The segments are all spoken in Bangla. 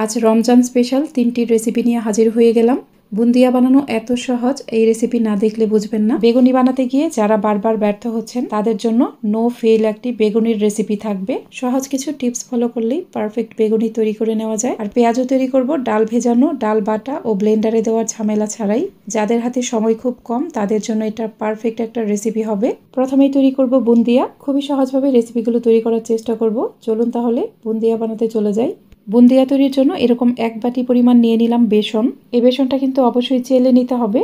আজ রমজান স্পেশাল 3টি রেসিপি নিয়ে হাজির হয়ে গেলাম। বুন্দিয়া বানানো এত সহজ, এই রেসিপি না দেখলে বুঝবেন না। বেগুনি বানাতে গিয়ে যারা বারবার ব্যর্থ হচ্ছেন তাদের জন্য নো ফেল একটি বেগুনির রেসিপি থাকবে। সহজ কিছু টিপস ফলো করলেই পারফেক্ট বেগুনি তৈরি করে নেওয়া যায়। আর পেঁয়াজও তৈরি করব ডাল ভেজানো, ডাল বাটা ও ব্লেন্ডারে দেওয়ার ঝামেলা ছাড়াই। যাদের হাতে সময় খুব কম তাদের জন্য এটা পারফেক্ট একটা রেসিপি হবে। প্রথমেই তৈরি করব বুন্দিয়া। খুবই সহজভাবে রেসিপিগুলো তৈরি করার চেষ্টা করব। চলুন তাহলে বুন্দিয়া বানাতে চলে যাই। বুন্দিয়া তৈরির জন্য এরকম 1 বাটি পরিমাণ নিয়ে নিলাম বেসন। এই বেসনটা কিন্তু অবশ্যই চেলে নিতে হবে।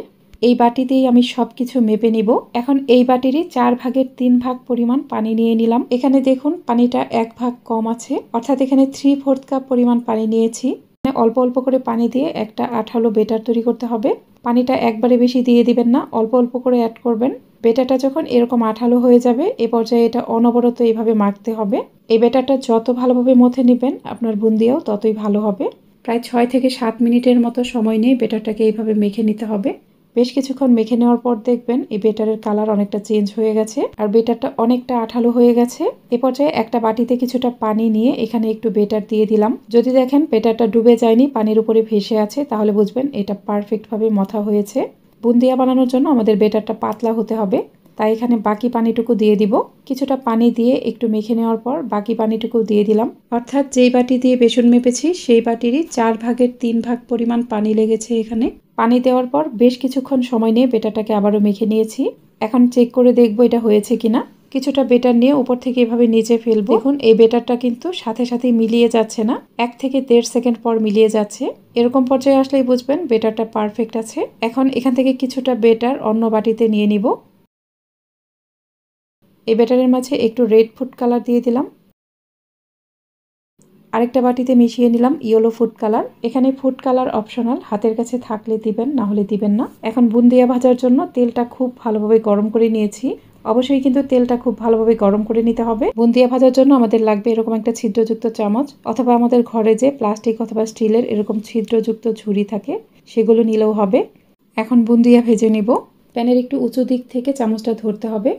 এই বাটিতেই আমি সবকিছু মেপে নিব। এখন এই বাটিরই 4 ভাগের 3 ভাগ পরিমাণ পানি নিয়ে নিলাম। এখানে দেখুন পানিটা 1 ভাগ কম আছে, অর্থাৎ এখানে 3/4 কাপ পরিমাণ পানি নিয়েছি। অল্প অল্প করে পানি দিয়ে একটা আঠালো বেটার তৈরি করতে হবে। পানিটা একবারে বেশি দিয়ে দিবেন না, অল্প অল্প করে অ্যাড করবেন। বেটারটা যখন এরকম আঠালো হয়ে যাবে এ পর্যায়ে এটা অনবরত এইভাবে মাখতে হবে। এই বেটারটা যত ভালোভাবে মথে নেবেন আপনার বুন্দিয়াও ততই ভালো হবে। প্রায় 6 থেকে 7 মিনিটের মতো সময় নিয়ে বেটারটাকে এইভাবে মেখে নিতে হবে। বেশ কিছুক্ষণ মেখে নেওয়ার পর দেখবেন এই বেটারের কালার অনেকটা চেঞ্জ হয়ে গেছে আর বেটারটা অনেকটা আঠালো হয়ে গেছে। এ পর্যায়ে একটা বাটিতে কিছুটা পানি নিয়ে এখানে একটু বেটার দিয়ে দিলাম। যদি দেখেন বেটারটা ডুবে যায়নি, পানির উপরে ভেসে আছে, তাহলে বুঝবেন এটা পারফেক্টভাবে মথা হয়েছে। বুন্দিয়া বানানোর জন্য আমাদের বেটারটা পাতলা হতে হবে, তাই এখানে বাকি পানিটুকু দিয়ে দিব। কিছুটা পানি দিয়ে একটু মেখে নেওয়ার পর বাকি পানিটুকু দিয়ে দিলাম। অর্থাৎ যেই বাটি দিয়ে বেসন মেপেছি সেই বাটিরই 4 ভাগের 3 ভাগ পরিমাণ পানি লেগেছে এখানে। পানি দেওয়ার পর বেশ কিছুক্ষণ সময় নিয়ে বেটারটাকে আবারও মেখে নিয়েছি। এখন চেক করে দেখবো এটা হয়েছে কিনা। কিছুটা বেটার নিয়ে উপর থেকে এভাবে নিচে ফেলবো। দেখুন এই বেটারটা কিন্তু সাথে সাথে মিলিয়ে যাচ্ছে না, 1 থেকে 1.5 সেকেন্ড পর মিলিয়ে যাচ্ছে। এরকম পর্যায়ে আসলেই বুঝবেন বেটারটা পারফেক্ট আছে। এখন এখান থেকে কিছুটা বেটার অন্য বাটিতে নিয়ে নিব। এই ব্যাটারের মাঝে একটু রেড ফুড কালার দিয়ে দিলাম। আরেকটা বাটিতে মিশিয়ে নিলাম ইয়েলো ফুড কালার। এখানে ফুড কালার অপশনাল, হাতের কাছে থাকলে দিবেন, না হলে দিবেন না। এখন বুন্দিয়া ভাজার জন্য তেলটা খুব ভালোভাবে গরম করে নিয়েছি। অবশ্যই কিন্তু তেলটা খুব ভালোভাবে গরম করে নিতে হবে। বুন্দিয়া ভাজার জন্য আমাদের লাগবে এরকম একটা ছিদ্রযুক্ত চামচ, অথবা আমাদের ঘরে যে প্লাস্টিক অথবা স্টিলের এরকম ছিদ্রযুক্ত ঝুড়ি থাকে সেগুলো নিলেও হবে। এখন বুন্দিয়া ভেজে নিব। প্যানের একটু উঁচু দিক থেকে চামচটা ধরতে হবে।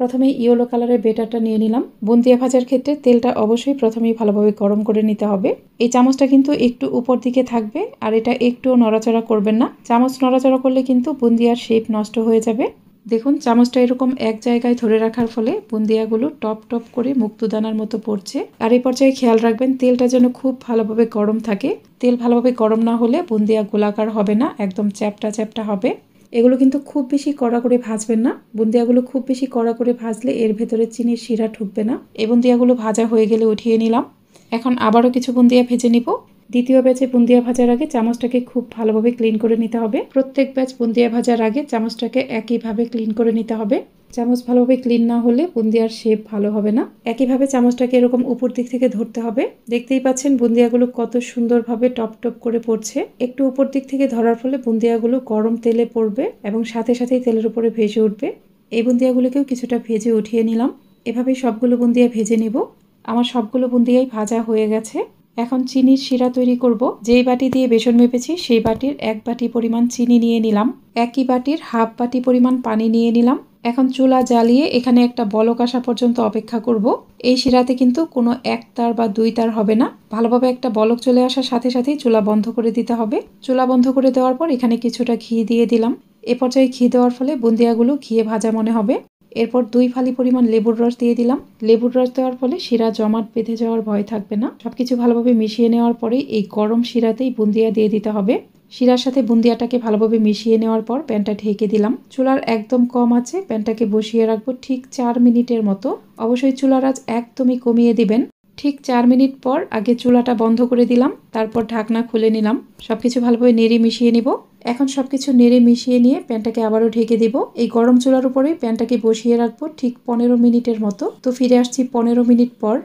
প্রথমে ইয়েলো কালারের বেটারটা নিয়ে নিলাম। বুন্দিয়া ভাজার ক্ষেত্রে তেলটা অবশ্যই প্রথমেই ভালোভাবে গরম করে নিতে হবে। এই চামচটা কিন্তু একটু উপর দিকে থাকবে আর এটা একটুও নড়াচড়া করবেন না। চামচ নড়াচড়া করলে কিন্তু বুন্দিয়ার শেপ নষ্ট হয়ে যাবে। দেখুন চামচটা এরকম এক জায়গায় ধরে রাখার ফলে বুন্দিয়াগুলো টপ টপ করে মুক্তদানার মতো পড়ছে। আর এই পর্যায়ে খেয়াল রাখবেন তেলটা যেন খুব ভালোভাবে গরম থাকে। তেল ভালোভাবে গরম না হলে বুন্দিয়া গোলাকার হবে না, একদম চ্যাপটা চ্যাপটা হবে। এগুলো কিন্তু খুব বেশি কড়া করে ভাজবেন না। বুন্দিয়াগুলো খুব বেশি কড়া করে ভাজলে এর ভেতরে চিনির শিরা ঢুকবে না। এই বুন্দিয়াগুলো ভাজা হয়ে গেলে উঠিয়ে নিলাম। এখন আবারও কিছু বুন্দিয়া ভেজে নিব। দ্বিতীয় ব্যাচে বুন্দিয়া ভাজার আগে চামচটাকে খুব ভালোভাবে ক্লিন করে নিতে হবে। প্রত্যেক ব্যাচ বুন্দিয়া ভাজার আগে চামচটাকে একইভাবে ক্লিন করে নিতে হবে। চামচ ভালোভাবে ক্লিন না হলে বুন্দিয়ার শেপ ভালো হবে না। একইভাবে চামচটাকে এরকম উপর দিক থেকে ধরতে হবে। দেখতেই পাচ্ছেন বুন্দিয়াগুলো কত সুন্দরভাবে টপ টপ করে পড়ছে। একটু উপর দিক থেকে ধরার ফলে বুন্দিয়াগুলো গরম তেলে পড়বে এবং সাথে সাথেই তেলের উপরে ভেসে উঠবে। এই বুন্দিয়াগুলোকেও কিছুটা ভেজে উঠিয়ে নিলাম। এভাবেই সবগুলো বুন্দিয়া ভেজে নিব। আমার সবগুলো বুন্দিয়াই ভাজা হয়ে গেছে। এখন চিনির শিরা তৈরি করব। যেই বাটি দিয়ে বেসন মেপেছি সেই বাটির 1 বাটি পরিমাণ চিনি নিয়ে নিলাম। একই বাটির হাফ বাটি পরিমাণ পানি নিয়ে নিলাম। এখন চুলা জ্বালিয়ে এখানে একটা বলক আসা পর্যন্ত অপেক্ষা করব। এই শিরাতে কিন্তু কোনো 1 তার বা 2 তার হবে না। ভালোভাবে একটা বলক চলে আসার সাথে সাথেই চুলা বন্ধ করে দিতে হবে। চুলা বন্ধ করে দেওয়ার পর এখানে কিছুটা ঘি দিয়ে দিলাম। এ পর্যায়ে ঘি দেওয়ার ফলে বুন্দিয়াগুলো ঘিয়ে ভাজা মনে হবে। এরপর 2 ফালি পরিমাণ লেবুর রস দিয়ে দিলাম। লেবুর রস দেওয়ার ফলে শিরা জমাট বেঁধে যাওয়ার ভয় থাকবে না। সবকিছু ভালোভাবে মিশিয়ে নেওয়ার পরেই এই গরম শিরাতেই বুন্দিয়া দিয়ে দিতে হবে। শিরার সাথে বুন্দিয়াটাকে ভালোভাবে মিশিয়ে নেওয়ার পর প্যানটা ঢেকে দিলাম। চুলার একদম কম আছে প্যানটাকে বসিয়ে রাখবো ঠিক 4 মিনিটের মতো। অবশ্যই চুলার আঁচ একদমই কমিয়ে দিবেন। ঠিক 4 মিনিট পর আগে চুলাটা বন্ধ করে দিলাম, তারপর ঢাকনা খুলে নিলাম। সবকিছু ভালোভাবে নেড়ে মিশিয়ে নিব। এখন সবকিছু নেড়ে মিশিয়ে নিয়ে প্যানটাকে আবারও ঢেকে দিব। এই গরম চুলার উপরেই প্যানটাকে বসিয়ে রাখবো ঠিক 15 মিনিটের মতো। তো ফিরে আসছি 15 মিনিট পর।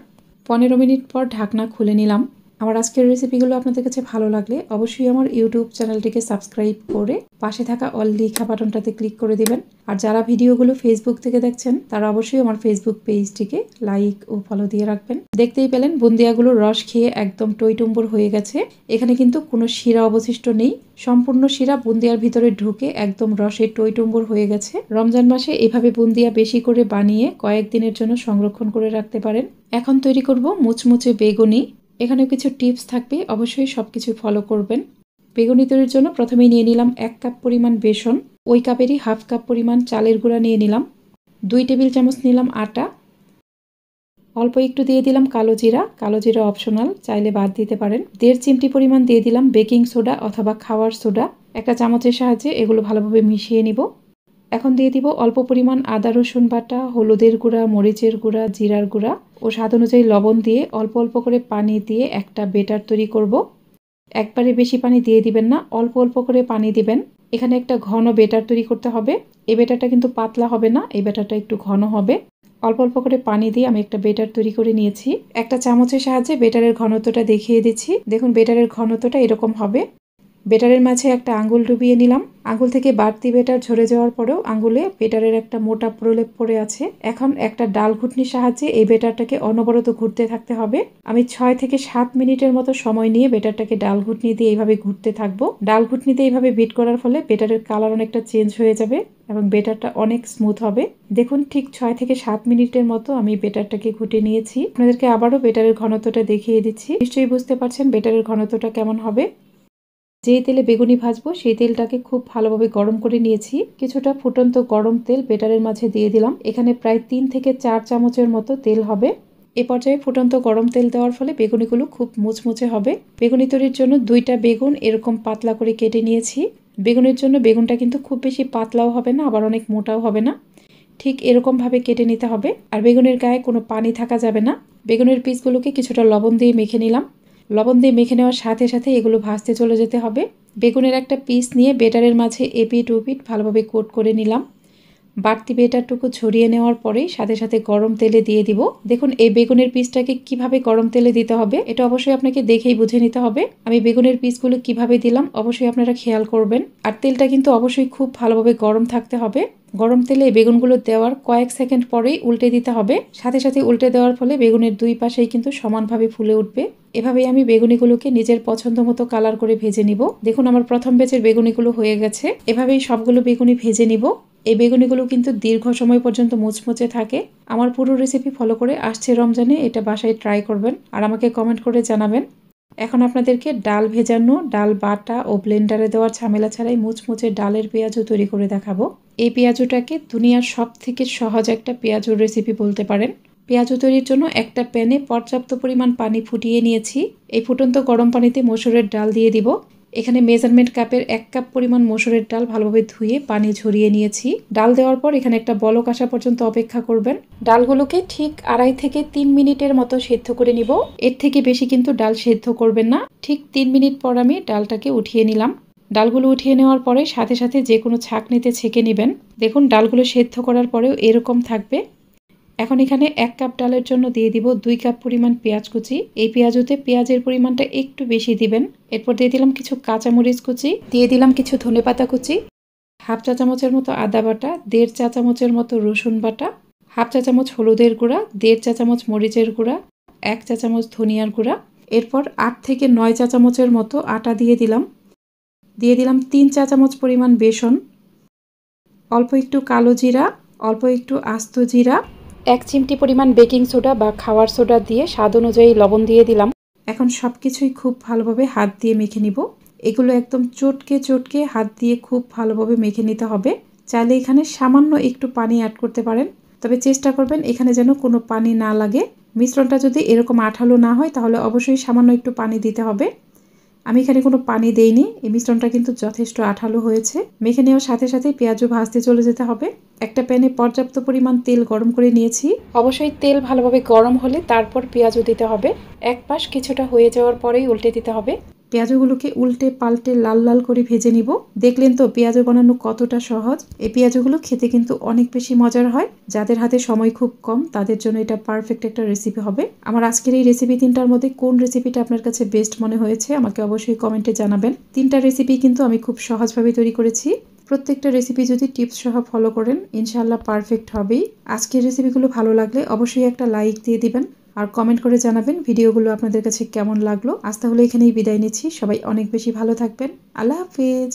15 মিনিট পর ঢাকনা খুলে নিলাম। আমার আজকের রেসিপিগুলো আপনাদের কাছে ভালো লাগলে অবশ্যই আমার ইউটিউব চ্যানেলটিকে সাবস্ক্রাইব করে পাশে থাকা অল লেখা বাটনটাতে ক্লিক করে দিবেন। আর যারা ভিডিওগুলো ফেসবুক থেকে দেখছেন তারা অবশ্যই আমার ফেসবুক পেজটিকে লাইক ও ফলো দিয়ে রাখবেন। দেখতেই পেলেন বুন্দিয়াগুলোর রস খেয়ে একদম টইটুম্বর হয়ে গেছে। এখানে কিন্তু কোনো শিরা অবশিষ্ট নেই। সম্পূর্ণ শিরা বুন্দিয়ার ভিতরে ঢুকে একদম রসে টইটুম্বর হয়ে গেছে। রমজান মাসে এভাবে বুন্দিয়া বেশি করে বানিয়ে কয়েকদিনের জন্য সংরক্ষণ করে রাখতে পারেন। এখন তৈরি করব মুচমুচে বেগুনি। এখানেও কিছু টিপস থাকবে, অবশ্যই সবকিছু ফলো করবেন। বেগুনি তৈরির জন্য প্রথমেই নিয়ে নিলাম 1 কাপ পরিমাণ বেসন, ওই কাপেরই হাফ কাপ পরিমাণ চালের গুঁড়া নিয়ে নিলাম, 2 টেবিল চামচ নিলাম আটা, অল্প একটু দিয়ে দিলাম কালো জিরা অপশনাল, চাইলে বাদ দিতে পারেন। 1.5 চিমটি পরিমাণ দিয়ে দিলাম বেকিং সোডা অথবা খাওয়ার সোডা, একটা চামচের সাহায্যে এগুলো ভালোভাবে মিশিয়ে নিব। এখন দিয়ে দিব অল্প পরিমাণ আদা রসুন বাটা, হলুদের গুঁড়া, মরিচের গুঁড়া, জিরার গুঁড়া ও স্বাদ অনুযায়ী লবণ দিয়ে অল্প অল্প করে পানি দিয়ে একটা বেটার তৈরি করব। একবারে বেশি পানি দিয়ে দিবেন না, অল্প অল্প করে পানি দিবেন। এখানে একটা ঘন বেটার তৈরি করতে হবে। এই বেটারটা কিন্তু পাতলা হবে না, এই বেটারটা একটু ঘন হবে। অল্প অল্প করে পানি দিয়ে আমি একটা বেটার তৈরি করে নিয়েছি। একটা চামচের সাহায্যে বেটারের ঘনত্বটা দেখিয়ে দিচ্ছি। দেখুন বেটারের ঘনত্বটা এরকম হবে। বেটারের মাঝে একটা আঙ্গুল ডুবিয়ে নিলাম। আঙ্গুল থেকে বাড়তি বেটার ঝরে যাওয়ার পরেও আঙ্গুলে বেটারের একটা মোটা প্রলেপ পড়ে আছে। এখন একটা ডাল ঘুটনির সাহায্যে এই বেটারটাকে অনবরত ঘুরতে থাকতে হবে। আমি 6 থেকে 7 মিনিটের মতো সময় নিয়ে বেটারটাকে ডাল ঘুটনি দিয়ে এইভাবে ঘুরতে থাকবো। ডাল ঘুটনি দিয়ে এইভাবে বিট করার ফলে বেটারের কালার অনেকটা চেঞ্জ হয়ে যাবে এবং বেটারটা অনেক স্মুথ হবে। দেখুন ঠিক 6 থেকে 7 মিনিটের মতো আমি বেটারটাকে ঘুটে নিয়েছি। আপনাদেরকে আবারও বেটারের ঘনত্বটা দেখিয়ে দিচ্ছি। নিশ্চয়ই বুঝতে পারছেন বেটারের ঘনত্বটা কেমন হবে। যেই তেলে বেগুনি ভাজবো সেই তেলটাকে খুব ভালোভাবে গরম করে নিয়েছি। কিছুটা ফুটন্ত গরম তেল বেটারের মাঝে দিয়ে দিলাম। এখানে প্রায় 3 থেকে 4 চামচের মতো তেল হবে। এ পর্যায়ে ফুটন্ত গরম তেল দেওয়ার ফলে বেগুনিগুলো খুব মুচমুচে হবে। বেগুনি তৈরির জন্য 2টা বেগুন এরকম পাতলা করে কেটে নিয়েছি। বেগুনের জন্য বেগুনটা কিন্তু খুব বেশি পাতলাও হবে না, আবার অনেক মোটাও হবে না, ঠিক এরকমভাবে কেটে নিতে হবে। আর বেগুনের গায়ে কোনো পানি থাকা যাবে না। বেগুনের পিসগুলোকে কিছুটা লবণ দিয়ে মেখে নিলাম। লবণ দিয়ে মেখে নেওয়ার সাথে সাথে এগুলো ভাজতে চলে যেতে হবে। বেগুনের একটা পিস নিয়ে বেটারের মাঝে এপিট ওপিট ভালোভাবে কোট করে নিলাম। বাড়তি বেটারটুকু ছড়িয়ে নেওয়ার পরেই সাথে সাথে গরম তেলে দিয়ে দিব। দেখুন এই বেগুনের পিসটাকে কিভাবে গরম তেলে দিতে হবে এটা অবশ্যই আপনাকে দেখেই বুঝে নিতে হবে। আমি বেগুনের পিসগুলো কিভাবে দিলাম অবশ্যই আপনারা খেয়াল করবেন। আর তেলটা কিন্তু অবশ্যই খুব ভালোভাবে গরম থাকতে হবে। গরম তেলে বেগুনগুলো দেওয়ার কয়েক সেকেন্ড পরেই উল্টে দিতে হবে। সাথে সাথে উল্টে দেওয়ার ফলে বেগুনের দুই পাশেই কিন্তু সমানভাবে ফুলে উঠবে। এভাবেই আমি বেগুনিগুলোকে নিজের পছন্দ মতো কালার করে ভেজে নিব। দেখুন আমার প্রথম ব্যাচের বেগুনিগুলো হয়ে গেছে। এভাবেই সবগুলো বেগুনি ভেজে নিব। এই বেগুনিগুলো কিন্তু দীর্ঘ সময় পর্যন্ত মুচমুচে থাকে। আমার পুরো রেসিপি ফলো করে আসছে রমজানে এটা বাসায় ট্রাই করবেন আর আমাকে কমেন্ট করে জানাবেন। এখন আপনাদেরকে ডাল ভেজানো, ডাল বাটা ও ব্লেন্ডারে দেওয়ার ঝামেলা ছাড়াই মুচমুচে ডালের পেঁয়াজু তৈরি করে দেখাবো। এই পেঁয়াজুটাকে দুনিয়ার সব থেকে সহজ একটা পেঁয়াজুর রেসিপি বলতে পারেন। পেঁয়াজু তৈরির জন্য একটা প্যানে পর্যাপ্ত পরিমাণ পানি ফুটিয়ে নিয়েছি। এই ফুটন্ত গরম পানিতে মসুরের ডাল দিয়ে দিব। এখানে মেজারমেন্ট কাপের 1 কাপ পরিমাণ মসুরের ডাল ভালোভাবে ধুয়ে পানি ঝরিয়ে নিয়েছি। ডাল দেওয়ার পর এখানে একটা বলক আসা পর্যন্ত অপেক্ষা করবেন। ডালগুলোকে ঠিক 2.5 থেকে 3 মিনিটের মতো সেদ্ধ করে নিব। এর থেকে বেশি কিন্তু ডাল সেদ্ধ করবেন না। ঠিক 3 মিনিট পর আমি ডালটাকে উঠিয়ে নিলাম। ডালগুলো উঠিয়ে নেওয়ার পরে সাথে সাথে যে কোনো ছাঁকনিতে ছেঁকে নেবেন। দেখুন ডালগুলো সেদ্ধ করার পরেও এরকম থাকবে। এখন এখানে 1 কাপ ডালের জন্য দিয়ে দিব 2 কাপ পরিমাণ পেঁয়াজ কুচি। এই পেঁয়াজুতে পেঁয়াজের পরিমাণটা একটু বেশি দিবেন। এরপর দিয়ে দিলাম কিছু কাঁচামরিচ কুচি, দিয়ে দিলাম কিছু ধনেপাতা কুচি, হাফ চা চামচের মতো আদা বাটা, 1.5 চা চামচের মতো রসুন বাটা, হাফ চা চামচ হলুদের গুঁড়া, 1.5 চা চামচ মরিচের গুঁড়া, 1 চা চামচ ধনিয়ার গুঁড়া। এরপর 8 থেকে 9 চা চামচের মতো আটা দিয়ে দিলাম। দিয়ে দিলাম 3 চা চামচ পরিমাণ বেসন, অল্প একটু কালো জিরা, অল্প একটু আস্ত জিরা, 1 চিমটি পরিমাণ বেকিং সোডা বা খাওয়ার সোডা দিয়ে স্বাদ অনুযায়ী লবণ দিয়ে দিলাম। এখন সব কিছুই খুব ভালোভাবে হাত দিয়ে মেখে নিব। এগুলো একদম চটকে চটকে হাত দিয়ে খুব ভালোভাবে মেখে নিতে হবে। চাইলে এখানে সামান্য একটু পানি অ্যাড করতে পারেন, তবে চেষ্টা করবেন এখানে যেন কোনো পানি না লাগে। মিশ্রণটা যদি এরকম আঠালো না হয় তাহলে অবশ্যই সামান্য একটু পানি দিতে হবে। আমি এখানে কোনো পানি দেইনি। এই মিশ্রণটা কিন্তু যথেষ্ট আঠালো হয়েছে। মেখে নেওয়ার সাথে সাথে পেঁয়াজও ভাজতে চলে যেতে হবে। একটা প্যানে পর্যাপ্ত পরিমাণ তেল গরম করে নিয়েছি। অবশ্যই তেল ভালোভাবে গরম হলে তারপর পেঁয়াজও দিতে হবে। এক পাশ কিছুটা হয়ে যাওয়ার পরেই উল্টে দিতে হবে। পেঁয়াজগুলোকে উল্টে পাল্টে লাল লাল করে ভেজে নিব। দেখলেন তো পেঁয়াজু বানানো কতটা সহজ। এই পেঁয়াজুগুলো খেতে কিন্তু অনেক বেশি মজার হয়। যাদের হাতে সময় খুব কম তাদের জন্য এটা পারফেক্ট একটা রেসিপি হবে। আমার আজকের এই রেসিপি 3টার মধ্যে কোন রেসিপিটা আপনার কাছে বেস্ট মনে হয়েছে আমাকে অবশ্যই কমেন্টে জানাবেন। 3টা রেসিপি কিন্তু আমি খুব সহজভাবে তৈরি করেছি। প্রত্যেকটা রেসিপি যদি টিপস সহ ফলো করেন ইনশাআল্লাহ পারফেক্ট হবেই। আজকের রেসিপিগুলো ভালো লাগলে অবশ্যই একটা লাইক দিয়ে দিবেন আর কমেন্ট করে জানাবেন ভিডিওগুলো আপনাদের কাছে কেমন লাগলো। আজ তাহলে এখানেই বিদায় নিচ্ছি। সবাই অনেক বেশি ভালো থাকবেন। আল্লাহ হাফেজ।